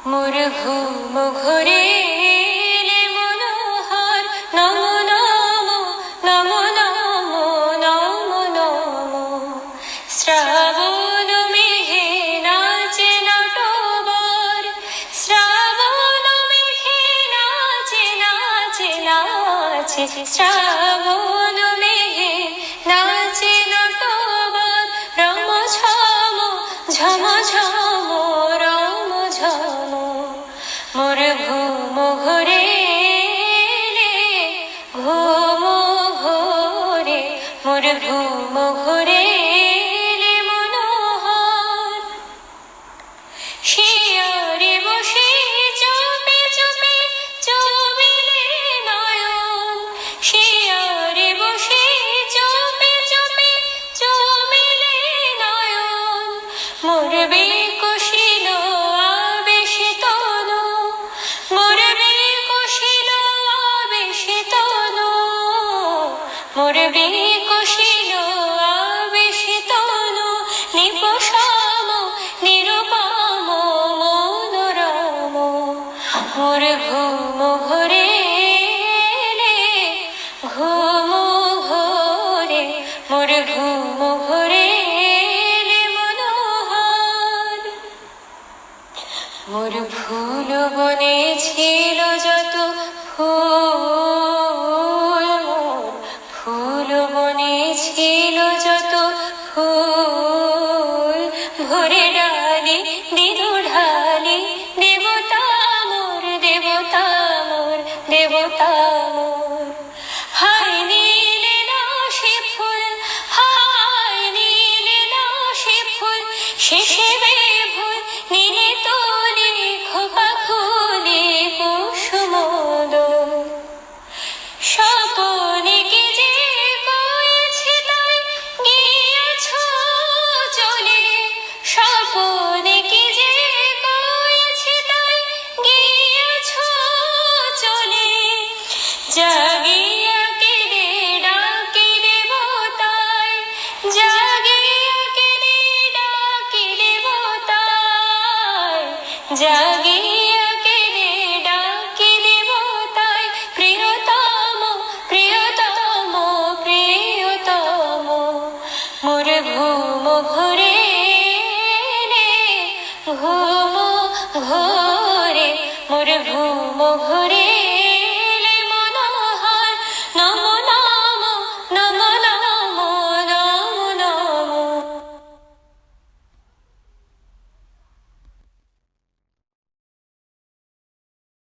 মোর ঘুম ঘুরিলে মনোহর নম নম নম নম নম নম। শ্রাবণ মেঘে নাচে নটবর, শ্রাবণ মেঘে নাচে নাচে নাচে। শ্রাবণ মেঘে নাচে নটবর, রম ঝম ঝম ঝম রম ঝম। মোর ঘুম ঘুরিলে ঘুম ঘোরে, মোর ঘুম ঘুরিলে মনোহর। শিয়রে বসে চুপি চুপি চুবিলে নয়ন, শিয়রে বসে চুপি চুপি চুবিলে নয়ন। মোর বিকশিল আবেশে তনু, মোর বিকশিল আবেশে তনু, মোর বিকশিল আবেশে তনু। নিপসাম নিরুপম মনোরম, মোর ঘুম ঘুরিলে ঘুম ঘোরে, মোর ঘুম ঘুরিলে মনোহর। মোর ফুল বনে ছিল যত ফুল, মোর ফুল বনে ছিল যত ফুল। ভরে ডালি দিল ঢালি, দেবতা মোর দেবতা মোর দেবতা মোর। হায় নীলে না সে ফুল, হায় নীলে না সে ফুল, শেষে বেভুল নীলে তোলে খোপা খুলে কুসুমোদয়। স্বপনে কি যে করেছি তাই গিয়েছ চলে, স্বপনে কি যে করেছি তাই গিয়েছ চলে। জাগিয়া কেঁদে ডাকি দেবতায়, জাগিয়া কেঁদে ডাকি দেবতায়, জাগিয়া কেঁদে ডাকি দেবতায়। প্রিয়তম প্রিয়তম প্রিয়তম, মোর ঘুম ঘুরিলে ঘুম ঘোরে, মোর ঘুম ঘুরিলে